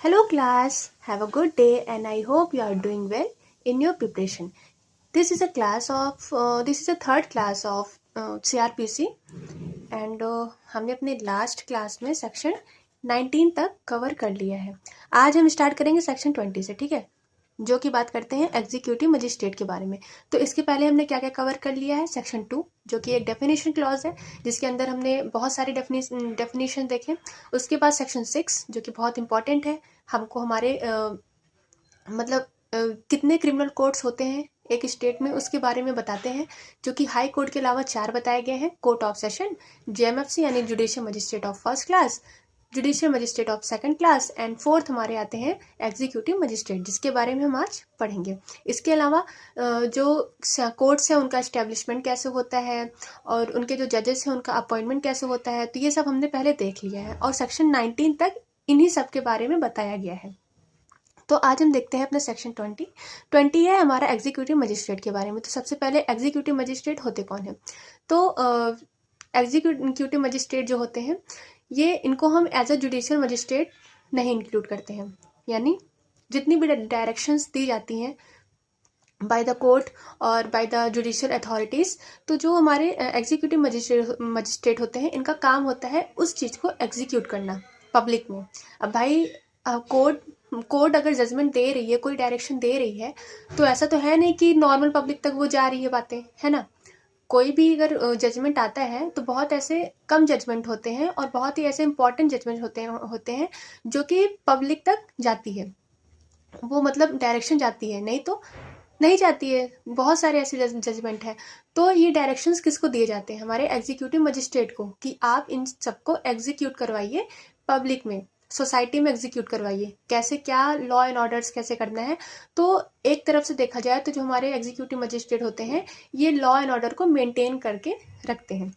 Hello class, have a good day and I hope you are doing well in your preparation. This is a third class of CRPC and हमने अपने last class में section 19 तक cover कर लिया है। आज हम start करेंगे सेक्शन 20 से, ठीक है, जो कि बात करते हैं एग्जीक्यूटिव मजिस्ट्रेट के बारे में। तो इसके पहले हमने क्या क्या कवर कर लिया है, सेक्शन 2 जो कि एक डेफिनेशन क्लॉज है जिसके अंदर हमने बहुत सारे डेफिनेशन देखे। उसके बाद सेक्शन 6 जो कि बहुत इंपॉर्टेंट है, हमको हमारे कितने क्रिमिनल कोर्ट्स होते हैं एक स्टेट में उसके बारे में बताते हैं, जो कि हाई कोर्ट के अलावा 4 बताए गए हैं। कोर्ट ऑफ सेशन, जेएमएफसी यानी judicial magistrate of first class, judicial magistrate of second class and fourth हमारे आते हैं एग्जीक्यूटिव मजिस्ट्रेट, जिसके बारे में हम आज पढ़ेंगे। इसके अलावा जो कोर्ट्स हैं उनका एस्टेब्लिशमेंट कैसे होता है और उनके जो जजेस हैं उनका अपॉइंटमेंट कैसे होता है, तो ये सब हमने पहले देख लिया है और सेक्शन 19 तक इन्हीं सब के बारे में बताया गया है। तो आज हम देखते हैं अपना सेक्शन 20 है हमारा एग्जीक्यूटिव मजिस्ट्रेट के बारे में। तो सबसे पहले एग्जीक्यूटिव मजिस्ट्रेट होते कौन है? तो एग्जीक्यूटिव मजिस्ट्रेट जो होते हैं ये इनको हम एज अ जुडिशियल मजिस्ट्रेट नहीं इंक्लूड करते हैं, यानी जितनी भी डायरेक्शंस दी जाती हैं बाय द कोर्ट और बाय द जुडिशियल अथॉरिटीज़, तो जो हमारे एग्जीक्यूटिव मजिस्ट्रेट होते हैं इनका काम होता है उस चीज़ को एग्जीक्यूट करना पब्लिक में। अब भाई कोर्ट अगर जजमेंट दे रही है, कोई डायरेक्शन दे रही है, तो ऐसा तो है नहीं कि नॉर्मल पब्लिक तक वो जा रही है बातें, है ना। कोई भी अगर जजमेंट आता है तो बहुत ऐसे कम जजमेंट होते हैं और बहुत ही ऐसे इंपॉर्टेंट जजमेंट होते हैं जो कि पब्लिक तक जाती है, वो मतलब डायरेक्शन जाती है, नहीं तो नहीं जाती है। बहुत सारे ऐसे जजमेंट है, तो ये डायरेक्शंस किसको दिए जाते हैं? हमारे एग्जीक्यूटिव मजिस्ट्रेट को, कि आप इन सबको एग्जीक्यूट करवाइए पब्लिक में, सोसाइटी में एग्जीक्यूट करवाइए। कैसे, क्या लॉ एंड ऑर्डर्स कैसे करना है। तो एक तरफ से देखा जाए तो जो हमारे एग्जीक्यूटिव मजिस्ट्रेट होते हैं ये लॉ एंड ऑर्डर को मेंटेन करके रखते हैं।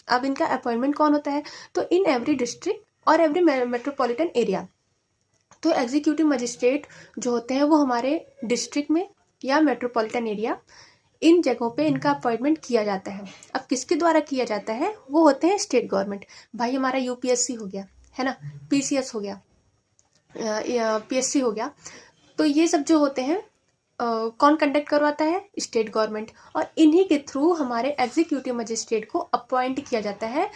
अब इनका अपॉइंटमेंट कौन होता है? तो इन एवरी डिस्ट्रिक्ट और एवरी मेट्रोपॉलिटन एरिया, तो एग्जीक्यूटिव मजिस्ट्रेट जो होते हैं वो हमारे डिस्ट्रिक्ट में या मेट्रोपॉलिटन एरिया, इन जगहों पे इनका अपॉइंटमेंट किया जाता है। अब किसके द्वारा किया जाता है? वो होते हैं स्टेट गवर्नमेंट। भाई हमारा यूपीएससी हो गया, है ना, पीसीएस हो गया, पीएससी हो गया, तो ये सब जो होते हैं कौन कंडक्ट करवाता है? State government. और इन्हीं के थ्रू हमारे एग्जीक्यूटिव मजिस्ट्रेट को अपॉइंट किया जाता है।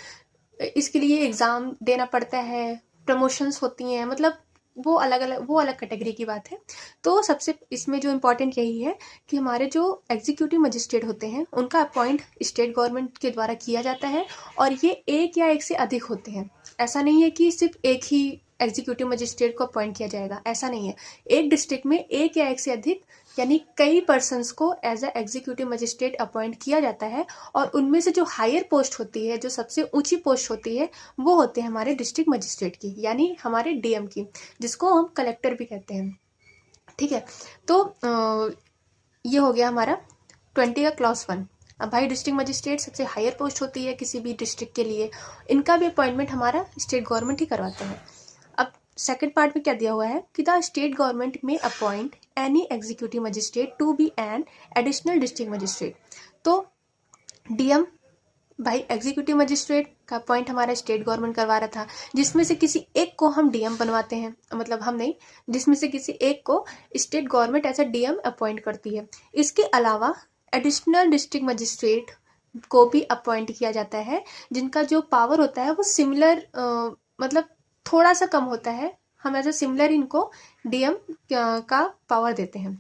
इसके लिए एग्ज़ाम देना पड़ता है, प्रमोशंस होती हैं, मतलब वो अलग कैटेगरी की बात है। तो सबसे इसमें जो इम्पोर्टेंट यही है कि हमारे जो एग्जीक्यूटिव मजिस्ट्रेट होते हैं उनका अपॉइंट स्टेट गवर्नमेंट के द्वारा किया जाता है, और ये एक या एक से अधिक होते हैं। ऐसा नहीं है कि सिर्फ एक ही एग्जीक्यूटिव मजिस्ट्रेट को अपॉइंट किया जाएगा, ऐसा नहीं है। एक डिस्ट्रिक्ट में एक या एक से अधिक यानी कई पर्सन्स को as a executive magistrate appoint किया जाता है, और उनमें से जो हायर पोस्ट होती है, जो सबसे ऊंची पोस्ट होती है, वो होते हैं हमारे डिस्ट्रिक्ट मजिस्ट्रेट की, यानी हमारे डीएम की, जिसको हम कलेक्टर भी कहते हैं, ठीक है। तो ये हो गया हमारा 20 का क्लॉज 1। अब भाई डिस्ट्रिक्ट मजिस्ट्रेट सबसे हायर पोस्ट होती है किसी भी डिस्ट्रिक्ट के लिए, इनका भी अपॉइंटमेंट हमारा स्टेट गवर्नमेंट ही करवाता है। अब सेकंड पार्ट में क्या दिया हुआ है कि the state government may appoint any executive magistrate to be an additional district magistrate. तो डीएम, भाई एग्जीक्यूटिव मजिस्ट्रेट का अपॉइंट हमारा स्टेट गवर्नमेंट करवा रहा था, जिसमें से किसी एक को हम डीएम बनवाते हैं, मतलब हम नहीं, जिसमें से किसी एक को state government as a DM appoint करती है। इसके अलावा एडिशनल डिस्ट्रिक्ट मजिस्ट्रेट को भी अपॉइंट किया जाता है, जिनका जो पावर होता है वो सिमिलर, मतलब थोड़ा सा कम होता है। हम एज अ सिमिलर इनको डीएम का पावर देते हैं।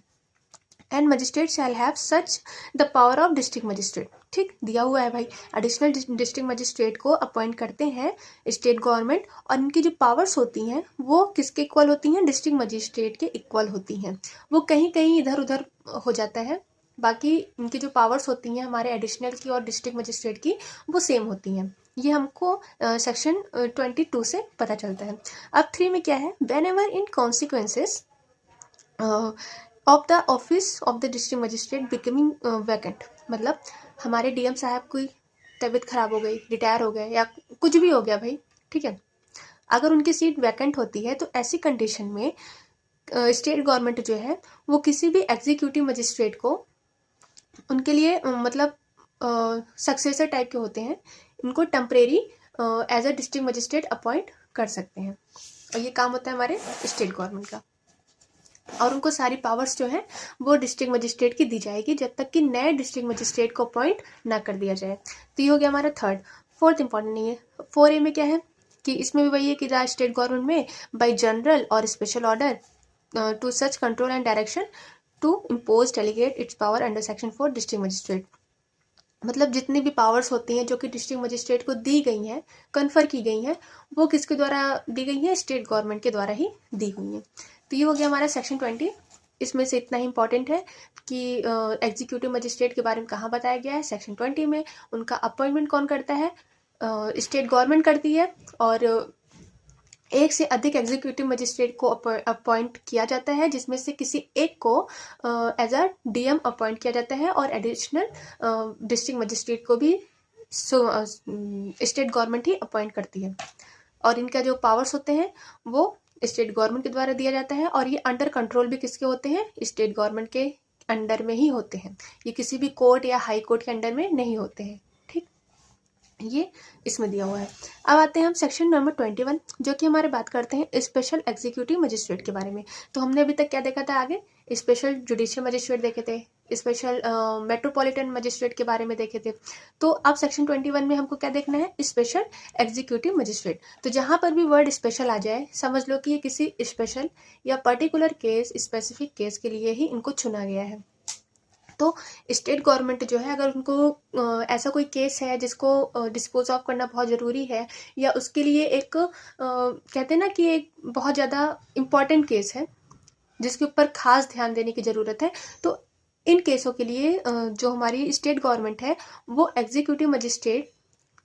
And magistrate shall have such the power of district magistrate, ठीक दिया हुआ है भाई। एडिशनल डिस्ट्रिक्ट मजिस्ट्रेट को अपॉइंट करते हैं स्टेट गवर्नमेंट, और इनकी जो पावर्स होती हैं वो किसके इक्वल होती हैं? डिस्ट्रिक्ट मजिस्ट्रेट के इक्वल होती हैं। वो कहीं कहीं इधर उधर हो जाता है, बाकी इनकी जो पावर्स होती हैं हमारे एडिशनल की और डिस्ट्रिक्ट मजिस्ट्रेट की वो सेम होती हैं। ये हमको सेक्शन 22 से पता चलता है। अब 3 में क्या है? When ever in consequences of the office of the district magistrate becoming vacant, मतलब हमारे डीएम साहब की तबीयत खराब हो गई, रिटायर हो गए, या कुछ भी हो गया भाई, ठीक है, अगर उनकी सीट वैकेंट होती है तो ऐसी कंडीशन में स्टेट गवर्नमेंट जो है वो किसी भी एग्जीक्यूटिव मजिस्ट्रेट को, उनके लिए मतलब सक्सेसर टाइप के होते हैं, इनको temporary as a district magistrate appoint कर सकते हैं। और ये काम होता है हमारे स्टेट गवर्नमेंट का। और उनको सारी पावर्स जो है वो डिस्ट्रिक्ट मजिस्ट्रेट की दी जाएगी जब तक कि नए डिस्ट्रिक्ट मजिस्ट्रेट को अपॉइंट ना कर दिया जाए। तो ये हो गया हमारा थर्ड। फोर्थ इंपॉर्टेंट नहीं है। 4A में क्या है कि इसमें भी वही है कि राज्य state government may by general और special order to such control and direction to impose delegate its power under section 4 district magistrate. मतलब जितनी भी पावर्स होती हैं जो कि डिस्ट्रिक्ट मजिस्ट्रेट को दी गई हैं, कन्फर की गई हैं, वो किसके द्वारा दी गई हैं? स्टेट गवर्नमेंट के द्वारा ही दी हुई हैं। तो ये हो गया हमारा सेक्शन 20। इसमें से इतना ही इंपॉर्टेंट है कि एग्जीक्यूटिव मजिस्ट्रेट के बारे में कहाँ बताया गया है। सेक्शन 20 में उनका अपॉइंटमेंट कौन करता है? स्टेट गवर्नमेंट करती है। और एक से अधिक एग्जीक्यूटिव मजिस्ट्रेट को अपॉइंट किया जाता है, जिसमें से किसी एक को एज अ DM अपॉइंट किया जाता है और एडिशनल डिस्ट्रिक्ट मजिस्ट्रेट को भी स्टेट गवर्नमेंट ही अपॉइंट करती है। और इनका जो पावर्स होते हैं वो स्टेट गवर्नमेंट के द्वारा दिया जाता है। और ये अंडर कंट्रोल भी किसके होते हैं? स्टेट गवर्नमेंट के अंडर में ही होते हैं। ये किसी भी कोर्ट या हाई कोर्ट के अंडर में नहीं होते हैं। ठीक, ये इसमें दिया हुआ है। अब आते हैं हम सेक्शन नंबर 21, जो कि हमारे बात करते हैं स्पेशल एग्जीक्यूटिव मजिस्ट्रेट के बारे में। तो हमने अभी तक क्या देखा था? आगे स्पेशल जुडिशियल मजिस्ट्रेट देखे थे, स्पेशल मेट्रोपॉलिटन मजिस्ट्रेट के बारे में देखे थे। तो अब सेक्शन 21 में हमको क्या देखना है? Special executive magistrate. तो जहाँ पर भी वर्ड स्पेशल आ जाए समझ लो कि ये किसी स्पेशल या पर्टिकुलर केस, स्पेसिफिक केस के लिए ही इनको चुना गया है। तो स्टेट गवर्नमेंट जो है, अगर उनको ऐसा कोई केस है जिसको डिस्पोज ऑफ करना बहुत ज़रूरी है, या उसके लिए एक कहते हैं ना कि एक बहुत ज़्यादा इम्पॉर्टेंट केस है जिसके ऊपर खास ध्यान देने की ज़रूरत है, तो इन केसों के लिए जो हमारी स्टेट गवर्नमेंट है वो एग्जीक्यूटिव मजिस्ट्रेट,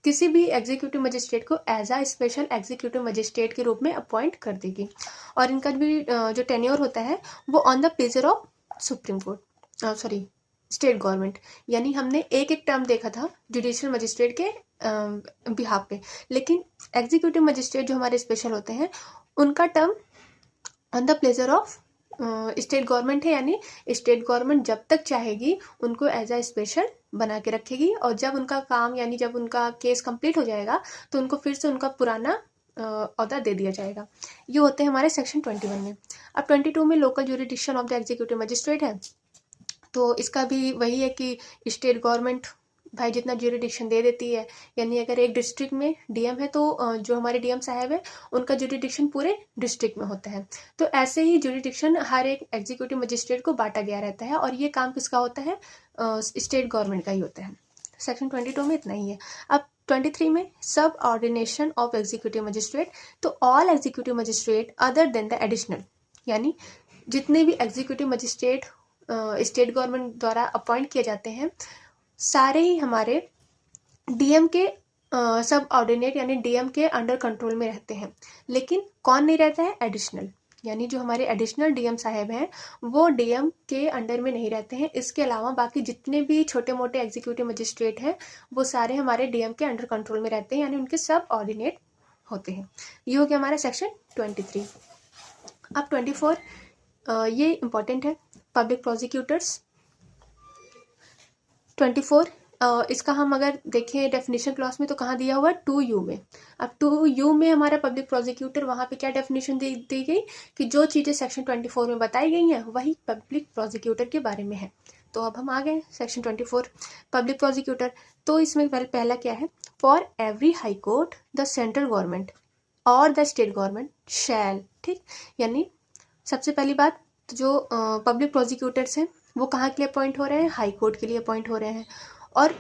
किसी भी एग्जीक्यूटिव मजिस्ट्रेट को as a special executive magistrate के रूप में अपॉइंट कर देगी। और इनका भी जो टेन्योर होता है वो on the pleasure of supreme court, state government. यानी हमने एक एक टर्म देखा था जुडिशियल मजिस्ट्रेट के बिहाफ पे, लेकिन एग्जीक्यूटिव मजिस्ट्रेट जो हमारे स्पेशल होते हैं उनका term on the pleasure of state government है। यानी स्टेट गवर्नमेंट जब तक चाहेगी उनको एज अ स्पेशल बना के रखेगी, और जब उनका काम यानी जब उनका केस कंप्लीट हो जाएगा तो उनको फिर से उनका पुराना अहदा दे दिया जाएगा। ये होते हैं हमारे सेक्शन 21 में। अब 22 में local jurisdiction of the executive magistrate है। तो इसका भी वही है कि स्टेट गवर्नमेंट भाई जितना ज्यूरिडिक्शन दे देती है, यानी अगर एक डिस्ट्रिक्ट में DM है तो जो हमारे DM साहब है उनका ज्यूरिडिक्शन पूरे डिस्ट्रिक्ट में होता है। तो ऐसे ही ज्यूरिडिक्शन हर एक एग्जीक्यूटिव मजिस्ट्रेट को बांटा गया रहता है, और ये काम किसका होता है? स्टेट गवर्नमेंट का ही होता है। सेक्शन 22 में इतना ही है। अब 23 में सब ऑर्डिनेशन ऑफ एग्जीक्यूटिव मजिस्ट्रेट। तो all executive magistrate other than the additional, यानी जितने भी एग्जीक्यूटिव मजिस्ट्रेट स्टेट गवर्नमेंट द्वारा अपॉइंट किए जाते हैं सारे ही हमारे DM के सब ऑर्डिनेट यानी DM के अंडर कंट्रोल में रहते हैं। लेकिन कौन नहीं रहता है? एडिशनल, यानी जो हमारे एडिशनल DM साहब हैं वो DM के अंडर में नहीं रहते हैं। इसके अलावा बाकी जितने भी छोटे मोटे एग्जीक्यूटिव मजिस्ट्रेट हैं वो सारे हमारे DM के अंडर कंट्रोल में रहते हैं, यानी उनके सब ऑर्डिनेट होते हैं। ये हो गया हमारा सेक्शन 23। अब 24 ये इंपॉर्टेंट है, पब्लिक प्रोसिक्यूटर्स। 24 इसका हम अगर देखें डेफिनेशन क्लॉज में तो कहाँ दिया हुआ है? 2U में। अब 2U में हमारा पब्लिक प्रोसिक्यूटर, वहाँ पे क्या डेफिनेशन दी गई कि जो चीज़ें सेक्शन 24 में बताई गई हैं वही पब्लिक प्रोसिक्यूटर के बारे में है। तो अब हम आ गए सेक्शन 24 पब्लिक प्रोसिक्यूटर। तो इसमें पहला क्या है? For every high court the central government और द स्टेट गवर्नमेंट शैल। ठीक, यानी सबसे पहली बात जो पब्लिक प्रोसिक्यूटर्स हैं वो कहाँ के लिए अपॉइंट हो रहे हैं? हाई कोर्ट के लिए अपॉइंट हो रहे हैं। और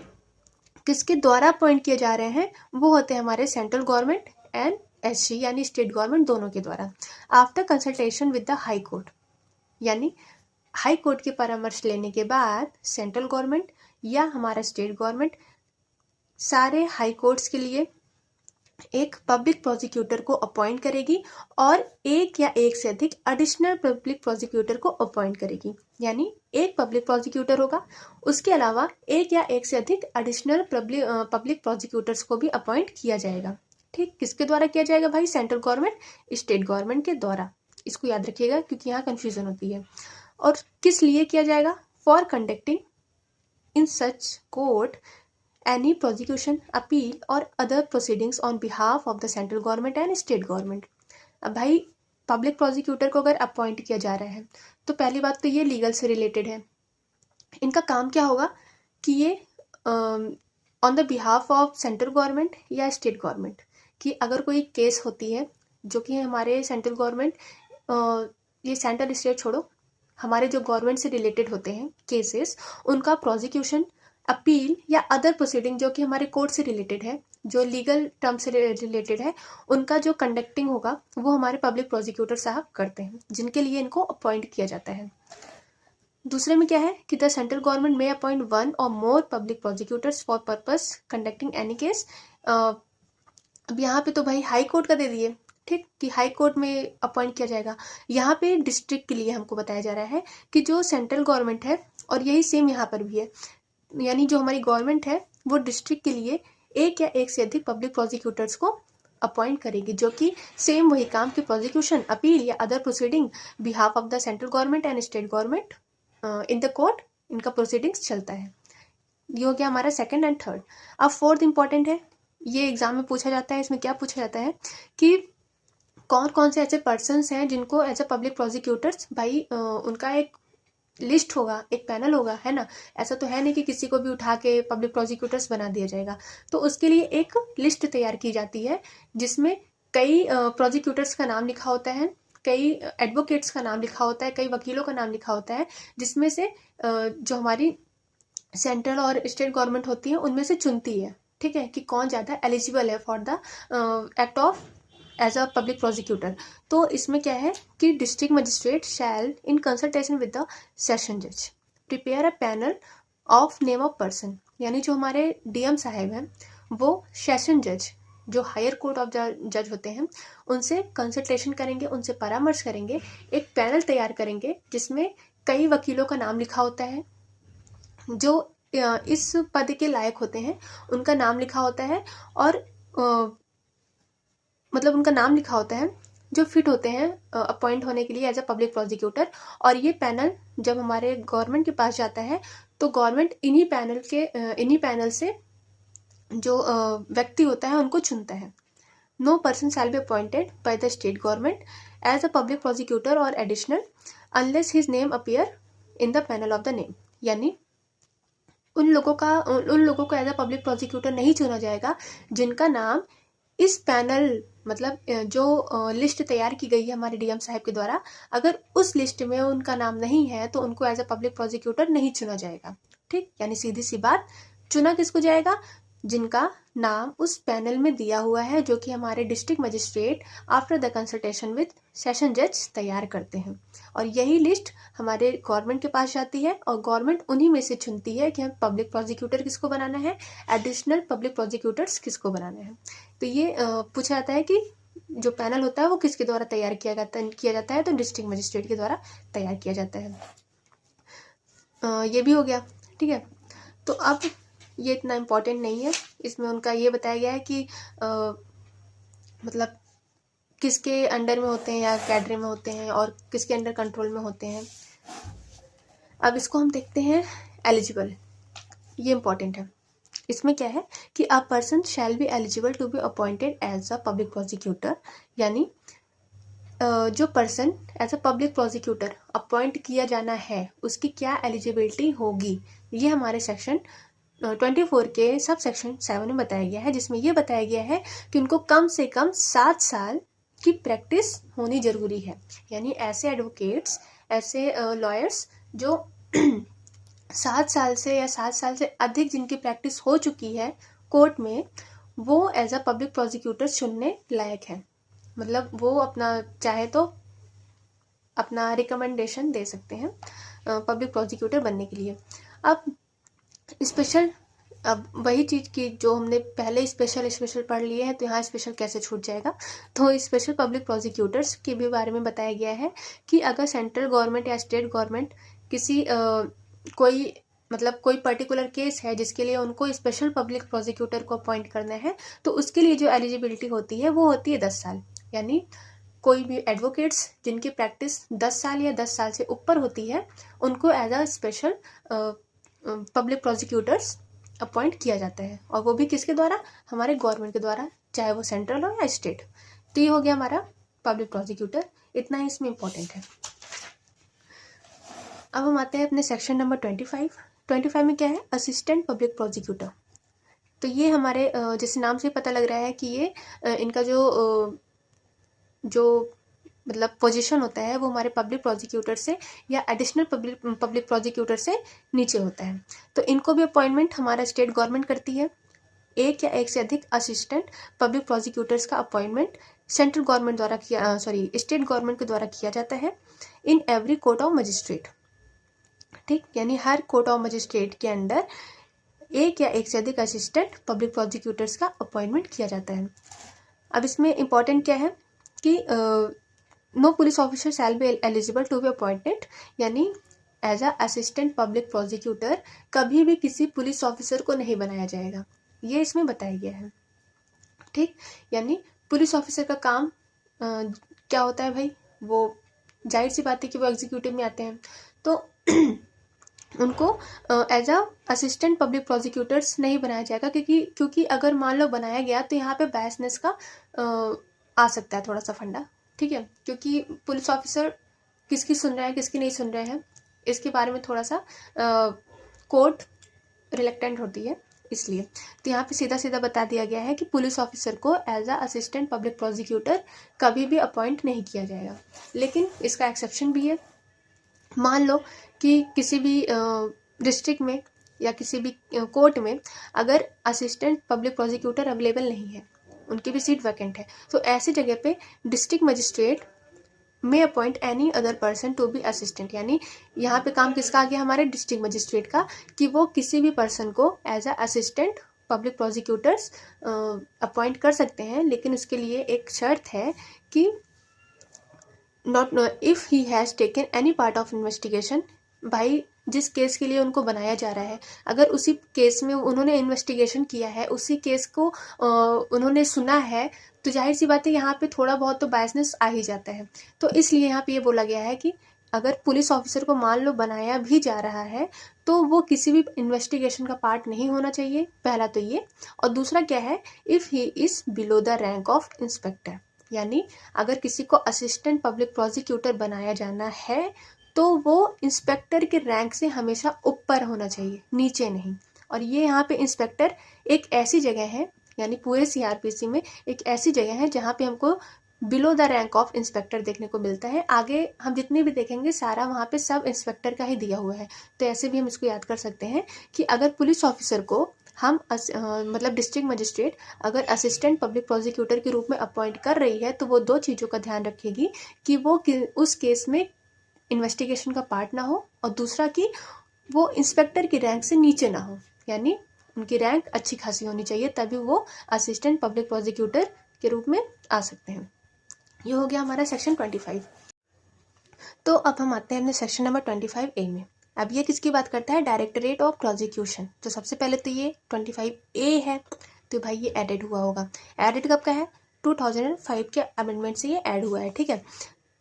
किसके द्वारा अपॉइंट किए जा रहे हैं? वो होते हैं हमारे सेंट्रल गवर्नमेंट एंड SC यानी स्टेट गवर्नमेंट दोनों के द्वारा, after consultation with the high court. यानी हाई कोर्ट के परामर्श लेने के बाद सेंट्रल गवर्नमेंट या हमारा स्टेट गवर्नमेंट सारे हाई कोर्ट्स के लिए एक पब्लिक प्रोसिक्यूटर को अपॉइंट करेगी और एक या एक से अधिक एडिशनल पब्लिक प्रोसिक्यूटर को अपॉइंट करेगी। यानी एक पब्लिक प्रोसिक्यूटर होगा, उसके अलावा एक या एक से अधिक एडिशनल पब्लिक प्रोसिक्यूटर्स को भी अपॉइंट किया जाएगा। ठीक, किसके द्वारा किया जाएगा भाई? सेंट्रल गवर्नमेंट, स्टेट गवर्नमेंट के द्वारा। इसको याद रखिएगा क्योंकि यहाँ कन्फ्यूजन होती है। और किस लिए किया जाएगा? For conducting in such court any prosecution, appeal or other proceedings on behalf of the central government and state government। अब भाई पब्लिक प्रोसिक्यूटर को अगर अपॉइंट किया जा रहा है तो पहली बात तो ये लीगल से रिलेटेड है। इनका काम क्या होगा कि ये on the behalf of central government या स्टेट गवर्नमेंट, कि अगर कोई केस होती है जो कि हमारे सेंट्रल गवर्नमेंट, ये सेंट्रल स्टेट छोड़ो, हमारे जो गवर्नमेंट से रिलेटेड होते हैं केसेस, उनका प्रोसिक्यूशन, अपील या अदर प्रोसीडिंग जो कि हमारे कोर्ट से रिलेटेड है, जो लीगल टर्म से रिलेटेड है, उनका जो कंडक्टिंग होगा वो हमारे पब्लिक प्रोसिक्यूटर साहब करते हैं, जिनके लिए इनको अपॉइंट किया जाता है। दूसरे में क्या है कि the central government may appoint one और मोर public prosecutors for purpose conducting any case. अब यहाँ पे तो भाई हाई कोर्ट का दे दिए, ठीक, कि हाई कोर्ट में अपॉइंट किया जाएगा। यहाँ पे डिस्ट्रिक्ट के लिए हमको बताया जा रहा है कि जो सेंट्रल गवर्नमेंट है, और यही सेम यहाँ पर भी है, यानी जो हमारी गवर्नमेंट है वो डिस्ट्रिक्ट के लिए एक या एक से अधिक पब्लिक प्रोसिक्यूटर्स को अपॉइंट करेगी, जो कि सेम वही काम की प्रोसिक्यूशन, अपील या other proceeding behalf of the central government and state government in the court, इनका प्रोसीडिंग्स चलता है। ये हो गया हमारा सेकंड एंड थर्ड। अब फोर्थ इंपॉर्टेंट है, ये एग्जाम में पूछा जाता है। इसमें क्या पूछा जाता है कि कौन कौन से ऐसे पर्सन्स हैं जिनको एज अ पब्लिक प्रोसिक्यूटर्स, भाई उनका एक लिस्ट होगा, एक पैनल होगा, है ना। ऐसा तो है नहीं कि किसी को भी उठा के पब्लिक प्रोसिक्यूटर्स बना दिया जाएगा। तो उसके लिए एक लिस्ट तैयार की जाती है जिसमें कई प्रोसिक्यूटर्स का नाम लिखा होता है, कई एडवोकेट्स का नाम लिखा होता है, कई वकीलों का नाम लिखा होता है, जिसमें से जो हमारी सेंट्रल और स्टेट गवर्नमेंट होती है उनमें से चुनती है, ठीक है, कि कौन ज़्यादा एलिजिबल है for the act of as a public prosecutor. तो इसमें क्या है कि district magistrate shall in consultation with the session जज prepare a panel of name of person, यानी जो हमारे डीएम साहब हैं वो सेशन जज, जो हायर कोर्ट ऑफ जज होते हैं, उनसे कंसल्टेशन करेंगे, उनसे परामर्श करेंगे, एक पैनल तैयार करेंगे जिसमें कई वकीलों का नाम लिखा होता है, जो इस पद के लायक होते हैं, उनका नाम लिखा होता है, और मतलब उनका नाम लिखा होता है जो फिट होते हैं अपॉइंट होने के लिए एज अ पब्लिक प्रोसिक्यूटर। और ये पैनल जब हमारे गवर्नमेंट के पास जाता है तो गवर्नमेंट इन्हीं पैनल से जो व्यक्ति होता है उनको चुनता है। No person shall be appointed by the state government as a public prosecutor और additional unless his name appear in the panel of the name, यानी उन लोगों को एज अ पब्लिक प्रोसिक्यूटर नहीं चुना जाएगा जिनका नाम इस पैनल, मतलब जो लिस्ट तैयार की गई है हमारे डीएम साहब के द्वारा, अगर उस लिस्ट में उनका नाम नहीं है तो उनको एज अ पब्लिक प्रोसिक्यूटर नहीं चुना जाएगा, ठीक। यानी सीधी सी बात, चुना किसको जाएगा, जिनका नाम उस पैनल में दिया हुआ है, जो कि हमारे district magistrate after the consultation with session जज तैयार करते हैं। और यही लिस्ट हमारे गवर्नमेंट के पास जाती है और गवर्नमेंट उन्हीं में से चुनती है कि हम पब्लिक प्रोसिक्यूटर किसको बनाना है, एडिशनल पब्लिक प्रोसिक्यूटर्स किसको बनाना है। तो ये पूछा जाता है कि जो पैनल होता है वो किसके द्वारा तैयार किया जाता है, तो डिस्ट्रिक्ट मजिस्ट्रेट के द्वारा तैयार किया जाता है। ये भी हो गया, ठीक है। तो अब ये इतना इम्पोर्टेंट नहीं है, इसमें उनका ये बताया गया है कि मतलब किसके अंडर में होते हैं या कैडरे में होते हैं और किसके अंडर कंट्रोल में होते हैं। अब इसको हम देखते हैं एलिजिबल, ये इम्पोर्टेंट है। इसमें क्या है कि a person shall be eligible to be appointed as a public prosecutor, यानी जो person as a public prosecutor appoint किया जाना है उसकी क्या एलिजिबिलिटी होगी, ये हमारे सेक्शन 24 के सब सेक्शन 7 में बताया गया है, जिसमें ये बताया गया है कि उनको कम से कम 7 साल की प्रैक्टिस होनी जरूरी है। यानी ऐसे एडवोकेट्स, ऐसे लॉयर्स जो 7 साल से या 7 साल से अधिक जिनकी प्रैक्टिस हो चुकी है कोर्ट में, वो एज अ पब्लिक प्रोसिक्यूटर चुनने लायक है। मतलब वो अपना चाहे तो अपना रिकमेंडेशन दे सकते हैं पब्लिक प्रोसिक्यूटर बनने के लिए। अब स्पेशल, अब वही चीज़ की जो हमने पहले स्पेशल पढ़ लिए हैं, तो यहाँ स्पेशल कैसे छूट जाएगा। तो स्पेशल पब्लिक प्रोसिक्यूटर्स के भी बारे में बताया गया है कि अगर सेंट्रल गवर्नमेंट या स्टेट गवर्नमेंट किसी कोई पर्टिकुलर केस है जिसके लिए उनको स्पेशल पब्लिक प्रोसिक्यूटर को अपॉइंट करना है, तो उसके लिए जो एलिजिबिलिटी होती है वो होती है 10 साल। यानी कोई भी एडवोकेट्स जिनकी प्रैक्टिस 10 साल या 10 साल से ऊपर होती है उनको as a special public prosecutors appoint किया जाता है, और वो भी किसके द्वारा, हमारे गवर्नमेंट के द्वारा, चाहे वो सेंट्रल हो या स्टेट। तो ये हो गया हमारा पब्लिक प्रोसिक्यूटर। इतना ही इसमें इम्पोर्टेंट है। अब हम आते हैं अपने सेक्शन नंबर 25। 25 में क्या है, असिस्टेंट पब्लिक प्रोसिक्यूटर। तो ये हमारे जैसे नाम से पता लग रहा है कि ये इनका जो मतलब पोजीशन होता है वो हमारे पब्लिक प्रोसिक्यूटर से या एडिशनल पब्लिक प्रोसिक्यूटर से नीचे होता है। तो इनको भी अपॉइंटमेंट हमारा स्टेट गवर्नमेंट करती है। एक या एक से अधिक असिस्टेंट पब्लिक प्रोसिक्यूटर्स का अपॉइंटमेंट सेंट्रल गवर्नमेंट द्वारा स्टेट गवर्नमेंट के द्वारा किया जाता है in every court of magistrate. ठीक, यानी हर कोर्ट ऑफ मजिस्ट्रेट के अंदर एक या एक से अधिक असिस्टेंट पब्लिक प्रोसिक्यूटर्स का अपॉइंटमेंट किया जाता है। अब इसमें इम्पॉर्टेंट क्या है कि no police officer shall be eligible to be appointed, यानी as a assistant public prosecutor कभी भी किसी पुलिस ऑफिसर को नहीं बनाया जाएगा, ये इसमें बताया गया है। ठीक, यानी पुलिस ऑफिसर का काम क्या होता है भाई, वो जाहिर सी बात है कि वो एग्जीक्यूटिव में आते हैं, तो उनको as a assistant public prosecutors नहीं बनाया जाएगा, क्योंकि अगर मान लो बनाया गया तो यहाँ पे बायसनेस का आ सकता है थोड़ा सा फंडा। ठीक है, क्योंकि पुलिस ऑफिसर किसकी सुन रहे हैं किसकी नहीं सुन रहे हैं, इसके बारे में थोड़ा सा कोर्ट रिलेक्टेंट होती है, इसलिए तो यहाँ पे सीधा सीधा बता दिया गया है कि पुलिस ऑफिसर को as a assistant public prosecutor कभी भी अपॉइंट नहीं किया जाएगा। लेकिन इसका एक्सेप्शन भी है। मान लो कि किसी भी डिस्ट्रिक्ट में या किसी भी कोर्ट में अगर असिस्टेंट पब्लिक प्रोसिक्यूटर अवेलेबल नहीं है, उनकी भी सीट वैकेंट है, तो ऐसी जगह पे district magistrate may appoint any other person to be assistant, यानी यहाँ पे काम किसका आ गया, हमारे डिस्ट्रिक्ट मजिस्ट्रेट का, कि वो किसी भी पर्सन को as a assistant public prosecutors appoint कर सकते हैं। लेकिन उसके लिए एक शर्त है कि not if he has taken any part of investigation, भाई जिस केस के लिए उनको बनाया जा रहा है अगर उसी केस में उन्होंने इन्वेस्टिगेशन किया है, उसी केस को उन्होंने सुना है, तो जाहिर सी बात है यहाँ पे थोड़ा बहुत तो बायसनेस आ ही जाता है। तो इसलिए यहाँ पे ये बोला गया है कि अगर पुलिस ऑफिसर को मान लो बनाया भी जा रहा है तो वो किसी भी इन्वेस्टिगेशन का पार्ट नहीं होना चाहिए, पहला तो ये। और दूसरा क्या है, if he is below the rank of inspector, यानी अगर किसी को असिस्टेंट पब्लिक प्रोसिक्यूटर बनाया जाना है तो वो इंस्पेक्टर के रैंक से हमेशा ऊपर होना चाहिए, नीचे नहीं। और ये यहाँ पे इंस्पेक्टर एक ऐसी जगह है, यानी पूरे सीआरपीसी में एक ऐसी जगह है जहाँ पे हमको below the rank of inspector देखने को मिलता है। आगे हम जितने भी देखेंगे सारा वहाँ पे सब इंस्पेक्टर का ही दिया हुआ है। तो ऐसे भी हम इसको याद कर सकते हैं कि अगर पुलिस ऑफिसर को हम मतलब डिस्ट्रिक्ट मजिस्ट्रेट अगर असिस्टेंट पब्लिक प्रोसिक्यूटर के रूप में अपॉइंट कर रही है तो वो दो चीज़ों का ध्यान रखेगी कि वो उस केस में इन्वेस्टिगेशन का पार्ट ना हो, और दूसरा कि वो इंस्पेक्टर की रैंक से नीचे ना हो, यानी उनकी रैंक अच्छी खासी होनी चाहिए, तभी वो असिस्टेंट पब्लिक प्रोसिक्यूटर के रूप में आ सकते हैं। ये हो गया हमारा सेक्शन 25। तो अब हम आते हैं अपने सेक्शन नंबर 25A में। अब ये किसकी बात करता है, डायरेक्टरेट ऑफ प्रोसिक्यूशन। तो सबसे पहले तो ये 25A है, तो भाई ये एडेड हुआ होगा। एडेड कब का है, 2005 के अमेंडमेंट से ये ऐड हुआ है। ठीक है,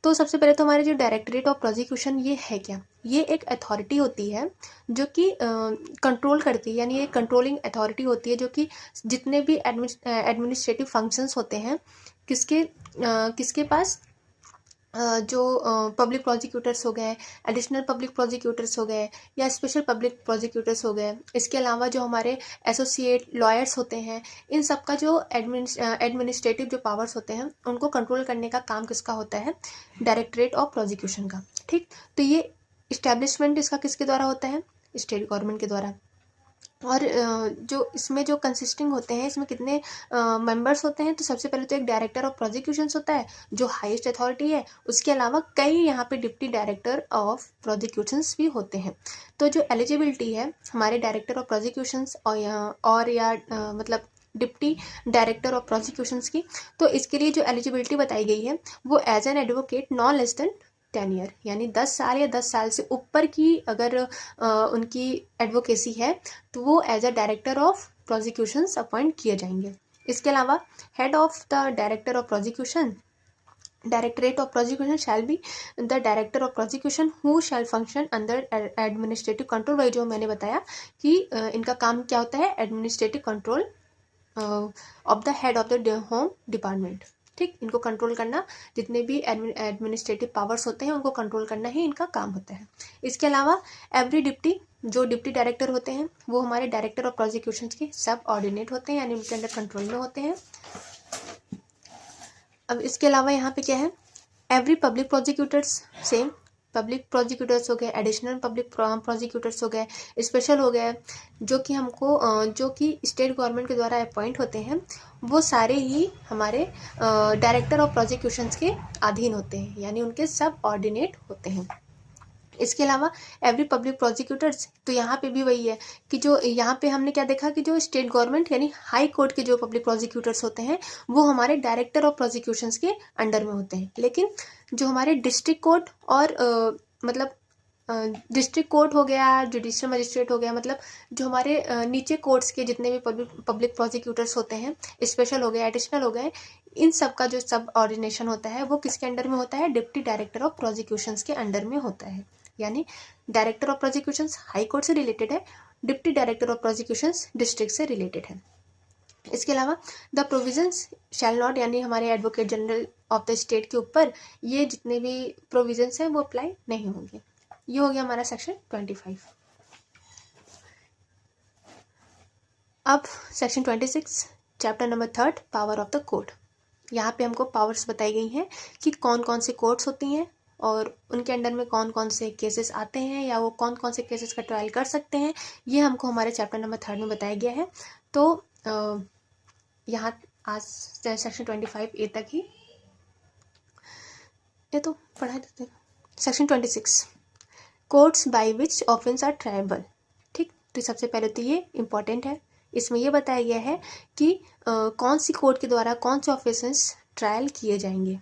तो सबसे पहले तो हमारे जो डायरेक्टरेट ऑफ प्रोसिक्यूशन ये है क्या, ये एक अथॉरिटी होती है जो कि कंट्रोल करती है, यानी ये कंट्रोलिंग अथॉरिटी होती है जो कि जितने भी एडमिनिस्ट्रेटिव फंक्शंस होते हैं किसके पास, जो पब्लिक प्रोसिक्यूटर्स हो गए, एडिशनल पब्लिक प्रोसिक्यूटर्स हो गए या स्पेशल पब्लिक प्रोसिक्यूटर्स हो गए, इसके अलावा जो हमारे एसोसिएट लॉयर्स होते हैं, इन सब का जो एडमिनिस्ट्रेटिव जो पावर्स होते हैं उनको कंट्रोल करने का काम किसका होता है, डायरेक्टरेट ऑफ प्रोसिक्यूशन का। ठीक, तो ये इस्टेब्लिशमेंट इसका किसके द्वारा होता है, स्टेट गवर्नमेंट के द्वारा। और जो इसमें जो कंसिस्टिंग होते हैं, इसमें कितने मेंबर्स होते हैं, तो सबसे पहले तो एक डायरेक्टर ऑफ प्रोसिक्यूशंस होता है जो हाईएस्ट अथॉरिटी है। उसके अलावा कई यहाँ पे डिप्टी डायरेक्टर ऑफ प्रोसिक्यूशंस भी होते हैं। तो जो एलिजिबिलिटी है हमारे डायरेक्टर ऑफ प्रोसिक्यूशंस मतलब डिप्टी डायरेक्टर ऑफ प्रोसिक्यूशंस की, तो इसके लिए जो एलिजिबिलिटी बताई गई है वो as an advocate non less than 10 year, यानी 10 साल या 10 साल से ऊपर की अगर उनकी एडवोकेसी है तो वो as a director of prosecutions appoint किए जाएंगे। इसके अलावा head of the director of prosecution, directorate of prosecution shall be the director of prosecution who shall function under administrative control. वही जो मैंने बताया कि इनका काम क्या होता है, administrative control of the head of the home department. ठीक, इनको कंट्रोल करना, जितने भी एडमिनिस्ट्रेटिव पावर्स होते हैं उनको कंट्रोल करना ही इनका काम होता है। इसके अलावा एवरी जो डिप्टी डायरेक्टर होते हैं वो हमारे डायरेक्टर ऑफ प्रोसिक्यूशंस के सब ऑर्डिनेट होते हैं, यानी उनके अंडर कंट्रोल में होते हैं। अब इसके अलावा यहाँ पे क्या है, every public prosecutors, same public prosecutors हो गए, एडिशनल पब्लिक प्रोसिक्यूटर्स हो गए, स्पेशल हो गए, जो कि हमको जो कि स्टेट गवर्नमेंट के द्वारा अपॉइंट होते हैं, वो सारे ही हमारे डायरेक्टर ऑफ प्रोसिक्यूशंस के अधीन होते हैं, यानी उनके सब ऑर्डिनेट होते हैं। इसके अलावा एवरी पब्लिक प्रोसिक्यूटर्स, तो यहाँ पे भी वही है कि जो यहाँ पे हमने क्या देखा कि जो स्टेट गवर्नमेंट यानी हाई कोर्ट के जो पब्लिक प्रोसिक्यूटर्स होते हैं वो हमारे डायरेक्टर ऑफ प्रोसिक्यूशंस के अंडर में होते हैं, लेकिन जो हमारे डिस्ट्रिक्ट कोर्ट और मतलब डिस्ट्रिक्ट कोर्ट हो गया, जुडिशियल मजिस्ट्रेट हो गया, मतलब जो हमारे नीचे कोर्ट्स के जितने भी पब्लिक प्रोसिक्यूटर्स होते हैं, स्पेशल हो गए, एडिशनल हो गए, इन सब का जो सब ऑर्डिनेशन होता है वो किसके अंडर में होता है, डिप्टी डायरेक्टर ऑफ प्रोसिक्यूशंस के अंडर में होता है। यानी director of prosecutions high court से रिलेटेड है, deputy director of prosecutions district से रिलेटेड है। इसके अलावा द प्रोविजंस शैल नॉट, यानी हमारे advocate general of the state के ऊपर ये जितने भी प्रोविजंस हैं वो अप्लाई नहीं होंगे। ये हो गया हमारा सेक्शन 25। अब section 26 chapter number 3 power of the court. यहाँ पे हमको पावर्स बताई गई हैं कि कौन कौन से कोर्ट्स होती हैं और उनके अंडर में कौन कौन से केसेस आते हैं या वो कौन कौन से केसेस का ट्रायल कर सकते हैं, ये हमको हमारे चैप्टर नंबर 3 में बताया गया है। तो यहाँ आज सेक्शन 25A तक ही ये तो पढ़ा देते हैं। Section 26 courts by which offence are triable. ठीक, तो सबसे पहले तो ये इम्पॉर्टेंट है, इसमें ये बताया गया है कि कौन सी कोर्ट के द्वारा कौन से ऑफेंसेस ट्रायल किए जाएंगे।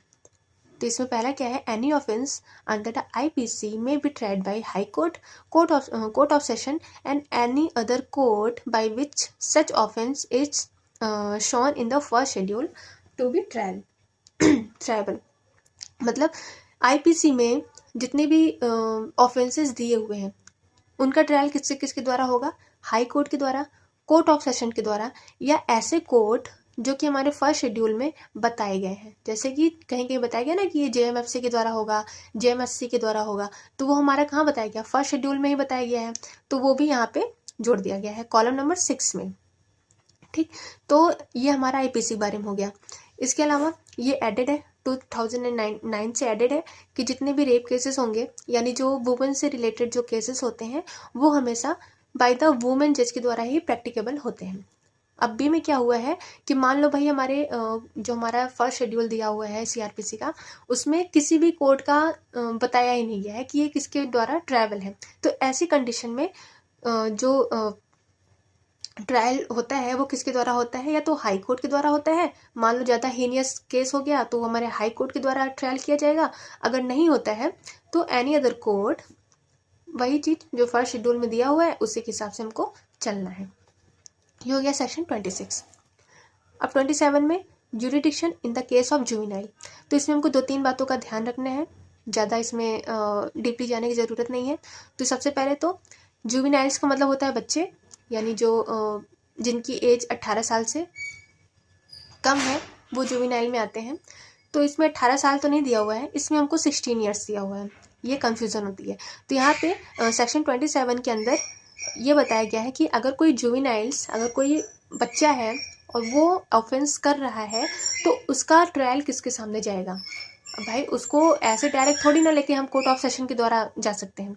तो इसमें पहला क्या है, any offence under the IPC may be tried by high court, court of session and any other court by which such offence is shown in the first schedule to be triable. मतलब IPC में जितने भी offences दिए हुए हैं उनका trial किसके द्वारा होगा, हाई कोर्ट के द्वारा, कोर्ट ऑफ सेशन के द्वारा, या ऐसे कोर्ट जो कि हमारे फर्स्ट शेड्यूल में बताए गए हैं। जैसे कि कहीं कहीं बताया गया ना कि ये JMFC के द्वारा होगा, JMSC के द्वारा होगा, तो वो हमारा कहाँ बताया गया, फर्स्ट शेड्यूल में ही बताया गया है, तो वो भी यहाँ पे जोड़ दिया गया है कॉलम नंबर 6 में। ठीक, तो ये हमारा IPC बारे में हो गया। इसके अलावा ये एडेड है 2009 से एडेड है कि जितने भी रेप केसेस होंगे, यानी जो वुमेन से रिलेटेड जो केसेस होते हैं वो हमेशा बाय द वुमेन जज के द्वारा ही प्रैक्टिकेबल होते हैं। अब भी में क्या हुआ है कि मान लो भाई हमारे जो हमारा फर्स्ट शेड्यूल दिया हुआ है CRPC का, उसमें किसी भी कोर्ट का बताया ही नहीं गया है कि ये किसके द्वारा ट्रायबल है। तो ऐसी कंडीशन में जो ट्रायल होता है वो किसके द्वारा होता है, या तो हाई कोर्ट के द्वारा होता है, मान लो ज़्यादा हीनियस केस हो गया तो हमारे हाई कोर्ट के द्वारा ट्रायल किया जाएगा, अगर नहीं होता है तो एनी अदर कोर्ट, वही चीज़ जो फर्स्ट शेड्यूल में दिया हुआ है उसी के हिसाब से हमको चलना है। ये हो गया सेक्शन 26। अब 27 में jurisdiction in the case of juvenile. तो इसमें हमको 2-3 बातों का ध्यान रखना है, ज़्यादा इसमें डीपली जाने की ज़रूरत नहीं है। तो सबसे पहले तो जुवेनाइल्स का मतलब होता है बच्चे, यानी जो जिनकी एज 18 साल से कम है वो जुवेनाइल में आते हैं। तो इसमें 18 साल तो नहीं दिया हुआ है, इसमें हमको 16 ईयर्स दिया हुआ है, ये कन्फ्यूज़न होती है। तो यहाँ पे सेक्शन 27 के अंदर ये बताया गया है कि अगर कोई जुवेनाइल्स, अगर कोई बच्चा है और वो ऑफेंस कर रहा है तो उसका ट्रायल किसके सामने जाएगा। भाई उसको ऐसे डायरेक्ट थोड़ी ना लेके हम कोर्ट ऑफ सेशन के द्वारा जा सकते हैं,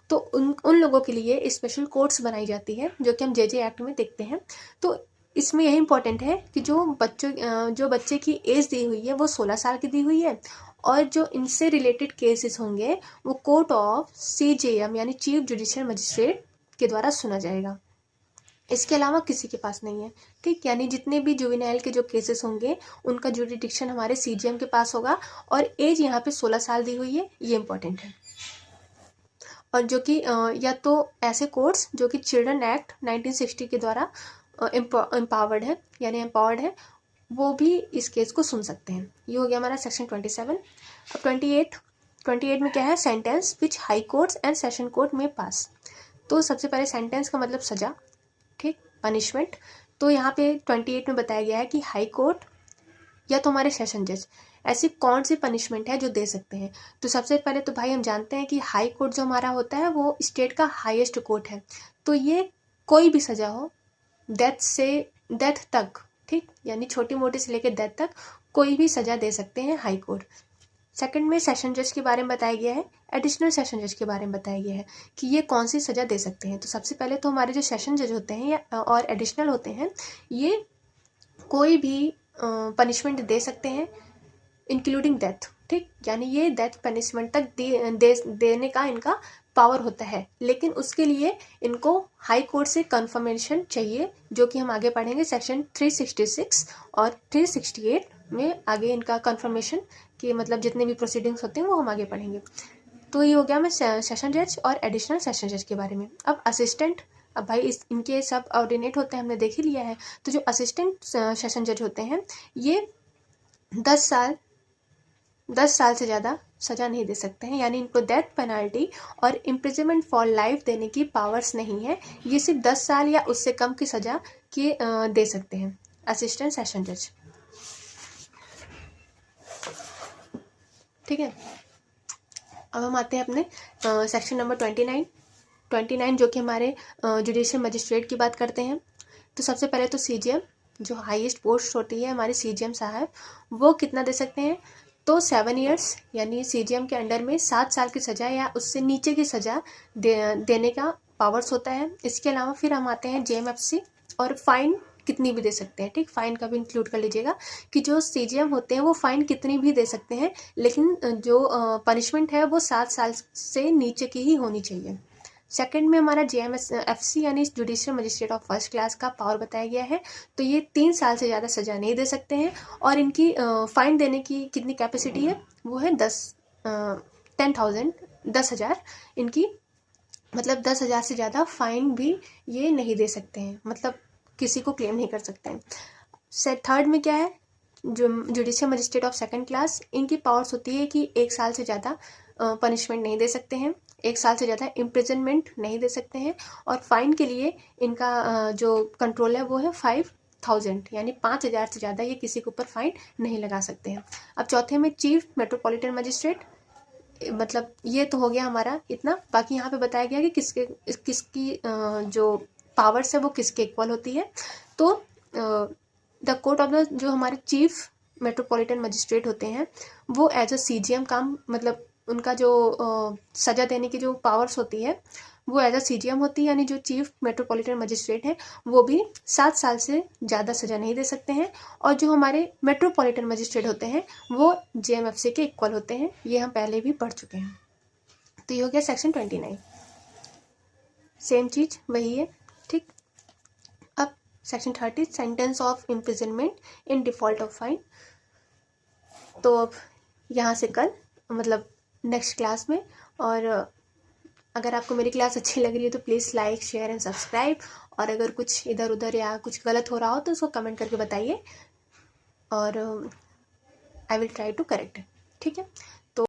तो उन लोगों के लिए स्पेशल कोर्ट्स बनाई जाती है जो कि हम JJ एक्ट में देखते हैं। तो इसमें यही इंपॉर्टेंट है कि जो बच्चे की एज दी हुई है वो 16 साल की दी हुई है, और जो इनसे रिलेटेड केसेस होंगे वो कोर्ट ऑफ CJM यानी चीफ जुडिशियल मजिस्ट्रेट के द्वारा सुना जाएगा। इसके अलावा किसी के पास नहीं है। ठीक, यानी जितने भी जुवेनाइल के जो केसेस होंगे उनका जुडिडिक्शन हमारे CJM के पास होगा, और एज यहाँ पे 16 साल दी हुई है, ये इंपॉर्टेंट है। और जो कि या तो ऐसे कोर्ट्स जो कि चिल्ड्रन एक्ट 1960 के द्वारा एम्पावर्ड है, यानी एम्पावर्ड है, वो भी इस केस को सुन सकते हैं। ये हो गया हमारा सेक्शन 27। अब 28 में क्या है, sentence which high courts and session court में पास। तो सबसे पहले सेंटेंस का मतलब सजा, ठीक, पनिशमेंट। तो यहाँ पे 28 में बताया गया है कि हाई कोर्ट या तो हमारे सेशन जज। ऐसी कौन सी पनिशमेंट है जो दे सकते हैं? तो सबसे पहले तो भाई हम जानते हैं कि हाई कोर्ट जो हमारा होता है वो स्टेट का हाईएस्ट कोर्ट है, तो ये कोई भी सज़ा हो, डेथ तक, ठीक, यानी छोटी मोटी से लेकर डेथ तक कोई भी सज़ा दे सकते हैं हाई कोर्ट। सेकंड में सेशन जज के बारे में बताया गया है, एडिशनल सेशन जज के बारे में बताया गया है कि ये कौन सी सज़ा दे सकते हैं। तो सबसे पहले तो हमारे जो सेशन जज होते हैं या और एडिशनल होते हैं, ये कोई भी पनिशमेंट दे सकते हैं इंक्लूडिंग डेथ, ठीक, यानी ये डेथ पनिशमेंट तक देने का इनका पावर होता है, लेकिन उसके लिए इनको हाई कोर्ट से कंफर्मेशन चाहिए, जो कि हम आगे पढ़ेंगे सेक्शन 366 और 368 में आगे इनका कंफर्मेशन कि मतलब जितने भी प्रोसीडिंग्स होते हैं वो हम आगे पढ़ेंगे। तो ये हो गया मैं सेशन जज और एडिशनल सेशन जज के बारे में। अब असिस्टेंट, अब भाई इनके सब ऑर्डिनेट होते हैं, हमने देख ही लिया है। तो जो असिस्टेंट सेशन जज होते हैं ये 10 साल से ज़्यादा सज़ा नहीं दे सकते हैं, यानी इनको डेथ पेनल्टी और इम्प्रिजनमेंट फॉर लाइफ देने की पावर्स नहीं है। ये सिर्फ 10 साल या उससे कम की सज़ा की दे सकते हैं असिस्टेंट सेशन जज, ठीक है। अब हम आते हैं अपने सेक्शन नंबर 29 जो कि हमारे जुडिशियल मजिस्ट्रेट की बात करते हैं। तो सबसे पहले तो सीजीएम, जो हाईएस्ट पोस्ट होती है हमारे सीजीएम साहब, वो कितना दे सकते हैं? तो 7 ईयर्स, यानी सीजीएम के अंडर में 7 साल की सज़ा या उससे नीचे की सज़ा देने का पावर्स होता है। इसके अलावा फिर हम आते हैं जेएमएफसी, और फाइन कितनी भी दे सकते हैं, ठीक, फाइन का भी इंक्लूड कर लीजिएगा कि जो सीजीएम होते हैं वो फाइन कितनी भी दे सकते हैं, लेकिन जो पनिशमेंट है वो 7 साल से नीचे की ही होनी चाहिए। सेकंड में हमारा जेएमएफसी यानी judicial magistrate of first class का पावर बताया गया है। तो ये 3 साल से ज़्यादा सज़ा नहीं दे सकते हैं, और इनकी फाइन देने की कितनी कैपेसिटी है? वो है 10,000 इनकी, मतलब 10,000 से ज़्यादा फाइन भी ये नहीं दे सकते हैं, मतलब किसी को क्लेम नहीं कर सकते हैं। थर्ड में क्या है? जो judicial magistrate of second class, इनकी पावर्स होती है कि 1 साल से ज़्यादा पनिशमेंट नहीं दे सकते हैं, 1 साल से ज़्यादा इम्प्रिजनमेंट नहीं दे सकते हैं, और फाइन के लिए इनका जो कंट्रोल है वो है 5,000, यानी 5,000 से ज़्यादा ये किसी के ऊपर फाइन नहीं लगा सकते हैं। अब चौथे में चीफ मेट्रोपॉलिटन मजिस्ट्रेट, मतलब ये तो हो गया हमारा इतना। बाकी यहाँ पे बताया गया कि किसकी जो पावर्स है वो किसके इक्वल होती है। तो द कोर्ट ऑफ द, जो हमारे चीफ मेट्रोपॉलिटन मजिस्ट्रेट होते हैं वो एज अ सीजीएम काम, मतलब उनका जो सज़ा देने की जो पावर्स होती है वो एज अ सीजीएम होती है, यानी जो चीफ मेट्रोपॉलिटन मजिस्ट्रेट हैं वो भी 7 साल से ज़्यादा सज़ा नहीं दे सकते हैं, और जो हमारे मेट्रोपॉलिटन मजिस्ट्रेट होते हैं वो जेएमएफसी के इक्वल होते हैं। ये हम पहले भी पढ़ चुके हैं। तो ये हो गया सेक्शन 29, सेम चीज़ वही है, ठीक। अब section 30, sentence of imprisonment in default of fine. तो अब यहाँ से कल, मतलब नेक्स्ट क्लास में, और अगर आपको मेरी क्लास अच्छी लग रही है तो please like, share and subscribe, और अगर कुछ इधर उधर या कुछ गलत हो रहा हो तो उसको कमेंट करके बताइए, और I will try to correct it, ठीक है।